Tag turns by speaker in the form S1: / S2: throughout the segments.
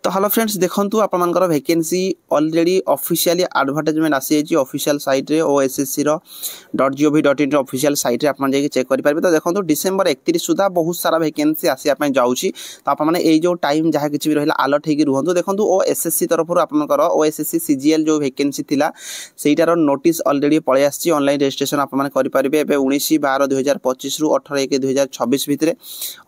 S1: तो hello friends देखंतु आपनकर वैकेंसी ऑलरेडी ऑफिशियली एडवर्टाइजमेंट आसी जाई ऑफिशियल साइट रे ओएसएससी रो .gov.in ऑफिशियल साइट रे आपन जाई चेक करि पारबे। तो देखंतु डिसेंबर 31 सुधा बहुत सारा वैकेंसी आसी पय जाउची। तो आपन माने एई जो टाइम जहा किछि भी रहला अलर्ट हेकी रुहंतु। देखंतु ओएसएससी तरफ रु आपनकर ओएसएससी सीजीएल जो वैकेंसी थिला सेइटार नोटिस ऑलरेडी पळे आसी ऑनलाइन रजिस्ट्रेशन आपन माने करि पारबे। एबे 19/12/2025 रु 18/1/2026 भितरे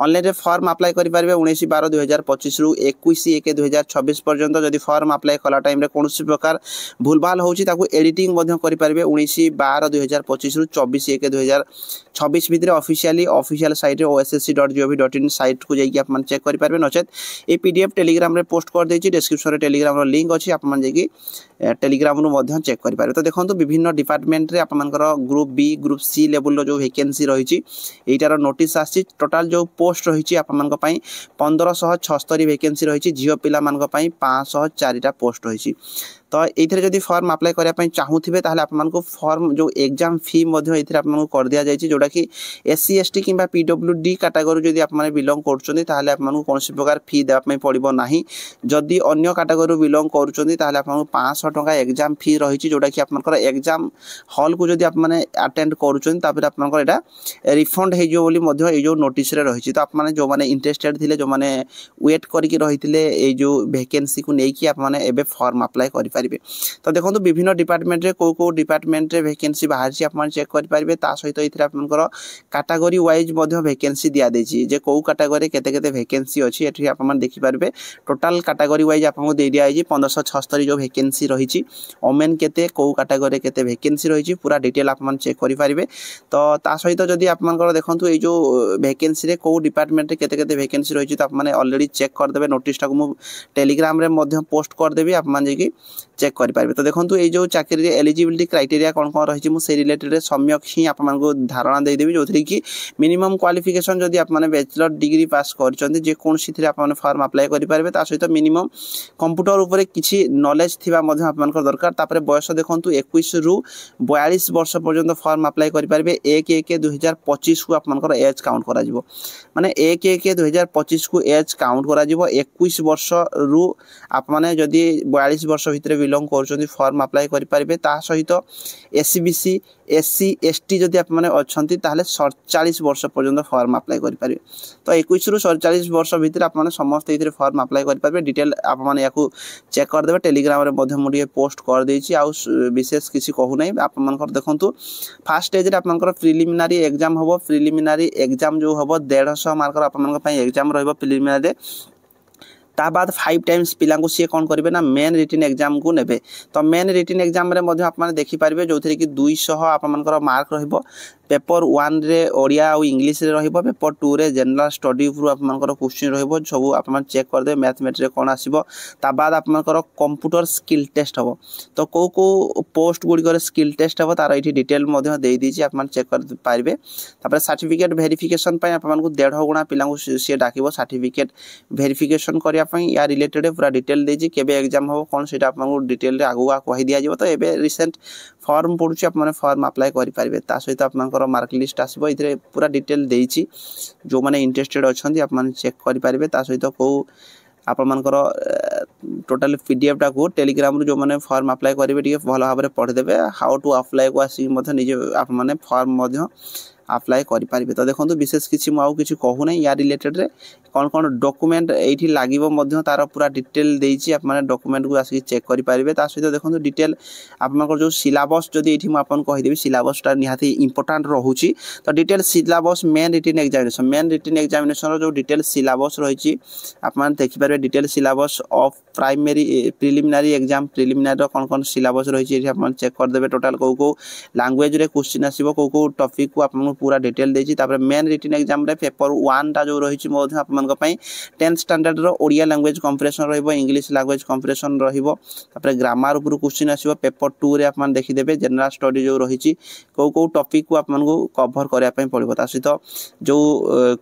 S1: ऑनलाइन रे फॉर्म अप्लाई करि पारबे। 19/12/2025 रु 21/1/2026 पर्यंत जदि फॉर्म अप्लाई कला टाइम रे कोनोसी प्रकार भूलभाल होउची ताकू एडिटिंग मध्य करि पारबे। 19/12/2025 रु 24/1/2026 भितरे ऑफिशियल साइट रे ossc.gov.in साइट को जाई आपन चेक करि पारबे। नचेत ए पीडीएफ टेलीग्राम रे पोस्ट कर देछि डिस्क्रिप्शन रे टेलीग्राम रो लिंक अछि आपन जाई टेलीग्राम नु मध्य चेक करि पारबे। तो देखंतु विभिन्न डिपार्टमेंट रे आपनकर group B group C level रो जो वैकेंसी रहिछि एटार नोटिस आछि। टोटल जो पोस्ट रहिछि आपनक पई 1576 वैकेंसी रहिछि। झियो पिला मानक पई 504 टा पोस्ट रहिछि। तो एथिरे जदि फॉर्म अप्लाई करिया पई चाहूथिबे ताले आपन को फॉर्म जो एग्जाम फी मध्य एथिरे आपन को कर दिया जायछि जोटा कि एससी एसटी किबा पीडब्ल्यूडी कैटेगरी जदि आपन बिलोंग करछोंती ताले आपन को कोनसी प्रकार फी देबा पई पड़िबो नाही। जदि अन्य कैटेगरी बिलोंग करछोंती ताले आपन को 500 टका एग्जाम फी रहिछि जोटा कि आपनकर एग्जाम हॉल को जदि आपन अटेंड करछोंती तापर आपनकर एटा रिफंड हे जो बोली मध्य ए जो नोटिस रे रहिछि। तो आपन जो माने इंटरेस्टेड थिले जो माने वेट करके रहिथिले ए जो वैकेंसी को नै कि आपन एबे फॉर्म अप्लाई करि पारिबे। तो देखंतु विभिन्न डिपार्टमेंट रे को डिपार्टमेंट रे वैकेंसी बाहर छी आपन चेक करि पारिबे। ता सहित इथरा आपनकर कैटेगरी वाइज मध्य वैकेंसी दिया देछि जे को कैटेगरी केते केते वैकेंसी अछि एठी आपन देखि पारिबे। टोटल कैटेगरी वाइज आपन को दे दिया आइछि 1576 जो वैकेंसी रहिछि। ओमेन केते को कैटेगरी केते वैकेंसी रहिछि पूरा डिटेल आपन चेक करि पारिबे। तो ता सहित जदि आपनकर देखंतु ए जो वैकेंसी रे को डिपार्टमेंट रे केते केते वैकेंसी रहिछि तो आपन ऑलरेडी चेक कर देबे। नोटिस टा को मु टेलीग्राम रे मध्य पोस्ट कर देबी आपन जे कि चेक करि पारिबे। तो देखंतु ए जो चाकरी रे एलिजिबिलिटी क्राइटेरिया कोन कोन रहिछि मु से रिलेटेड रे सम्यक ही आपन को धारणा दे देबी जोथि कि मिनिमम क्वालिफिकेशन जदि आपन बैचलर डिग्री पास करछन्ती जे कोनसी थिरे आपन फॉर्म अप्लाई करि पारिबे। ता सहित मिनिमम कंप्यूटर ऊपर किछि नॉलेज थिबा मध्य आपन को दरकार। तापरे बयस देखंतु 21 रु 42 वर्ष पर्यंत फॉर्म अप्लाई करि पारिबे। 1/1/2025 को आपन को एज काउंट करा जिवो माने 1/1/2025 को एज काउंट करा जिवो। 21 वर्ष रु आपने जदि 42 वर्ष भितरे बिलोंग करछन्ती फॉर्म अप्लाई करि पारिबे। ता सहित एससीबीसी एससी एसटी जदि आप माने अछन्ती ताले 47 वर्ष पर्यंत फॉर्म अप्लाई करि पारिबे। तो 21 रु 47 वर्ष भितरे आप माने समस्त इथरे फॉर्म अप्लाई करि पारिबे। डिटेल आप माने याकू चेक कर देबे। टेलीग्राम रे मध्य मुडी पोस्ट कर देछि आ विशेष किछि कहू नै। आप मानकर देखंतु फर्स्ट स्टेज रे आप मानकर प्रिलिमिनरी एग्जाम होबो। प्रिलिमिनरी एग्जाम जो होबो 150 मार्कर आप मानकर पई एग्जाम रहबो प्रिलिमिनरी रे। ता बाद 5 टाइम्स पिला को सी कोन करिवे ना मेन रिटन एग्जाम को नेबे। तो मेन रिटन एग्जाम रे मध्य आप माने देखि पारिबे जोथि कि 200 आप मानकर मार्क रहबो। पेपर 1 रे ओडिया और इंग्लिश रे रहबो। पेपर 2 रे जनरल स्टडी ऊपर आप मानकर क्वेश्चन रहबो। सब आप मान चेक कर दे मैथमेटिक्स रे कोन आसीबो। ता बाद आप मानकर कंप्यूटर स्किल टेस्ट हबो। तो को पोस्ट गुडी करे स्किल टेस्ट हबो तार एठी डिटेल मध्य देई दिछि आप मान चेक कर पारिबे। तापर सर्टिफिकेट वेरिफिकेशन पय आप मान को 1.5 गुणा पिला को सी डाकिबो सर्टिफिकेट वेरिफिकेशन करिया पय या रिलेटेड पूरा डिटेल देछि केबे एग्जाम हो कोन सेटा आप मान को डिटेल रे आगुआ कहि दिया जिवो। तो एबे रिसेंट फॉर्म पडुछि आप माने फॉर्म अप्लाई करि पारिबे। ता सहित आप मानकर मार्क लिस्ट आसीबो इथरे पूरा डिटेल देछि जो माने इंटरेस्टेड अछन्ती आप माने चेक करि पारिबे। ता सहित को आप मानकर टोटल पीडीएफ टा को टेलीग्राम रो जो माने फॉर्म अप्लाई करिवे ठीक भलो भाबरे पढ देबे। हाउ टू अप्लाई को आसी मधे निजे आप माने फॉर्म मधे अप्लाई करि पारिबे। तो देखंतु विशेष किछि मु आउ किछि कहू नै। या रिलेटेड रे कोन कोन डॉक्यूमेंट एठी लागिवो मध्य तार पूरा डिटेल देछि आप माने डॉक्यूमेंट को आसी चेक करि पारिबे। ता सहित देखंतु डिटेल आप मानकर जो सिलेबस जदि एठी मु आपन कहि देबी सिलेबस टा निहाती इंपोर्टेंट रहूची। तो detail syllabus main written examination रो जो डिटेल सिलेबस रहिछि आप माने देखि पारिबे। Detail syllabus of primary preliminary exam preliminary रो कोन कोन सिलेबस रहिछि एठी आप माने चेक कर देबे। टोटल को लैंग्वेज रे क्वेश्चन आसीबो को टॉपिक को आप पूरा डिटेल देछि। तापर मेन रिटन एग्जाम रे पेपर 1 टा जो रहिछि मधे आप मानक पई 10th स्टैंडर्ड रो ओडिया लैंग्वेज कंप्रेशन रहइबो इंग्लिश लैंग्वेज कंप्रेशन रहिबो। तापर ग्रामर ऊपर क्वेश्चन आसीबो। पेपर 2 रे आप मान देखि देबे जनरल स्टडी जो रहिछि को टॉपिक को आप मान को कवर करिया पई पड़िबो। ता सहित जो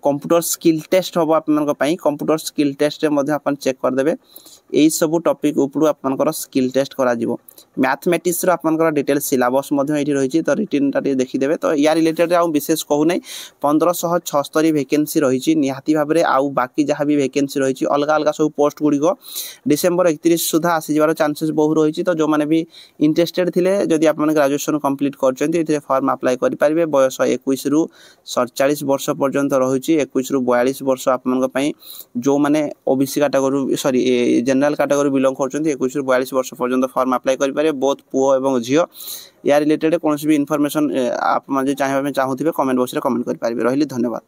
S1: कंप्यूटर स्किल टेस्ट होबो आप मानक पई कंप्यूटर स्किल टेस्ट रे मधे अपन चेक कर देबे यही सब टॉपिक ऊपर आपनकर स्किल टेस्ट करा जिवो मैथमेटिक्स रो आपनकर डिटेल सिलेबस मध्ये एठी रहिछि तो रिटन टा देखि देबे तो या रिलेटेड आ विशेष कहू नै 1576 वैकेंसी रहिछि निहाती भाबरे आ बाकी जहां भी वैकेंसी रहिछि अलगा अलगा सब पोस्ट गुडी को डिसेंबर 31 सुधा आसी जबार चांसेस बहुत रहिछि तो जो माने भी इंटरेस्टेड थिले जदि आपन ग्रेजुएशन कंप्लीट करचंती एथिरे फॉर्म अप्लाई करि परिबे बयस 21 रु 47 वर्ष पर्यंत रहिछि 21 रु 42 वर्ष आपन पई जो माने OBC category sorry general category belong करचंती 21 रु 42 वर्ष पर्यंत फॉर्म अप्लाई करि पारे बोथ पुओ एवं झियो या रिलेटेड कोनोसी भी इंफॉर्मेशन आप माने चाहबे चाहूथिबे कमेंट बॉक्स रे कमेंट करि पारिबे रहिली धन्यवाद।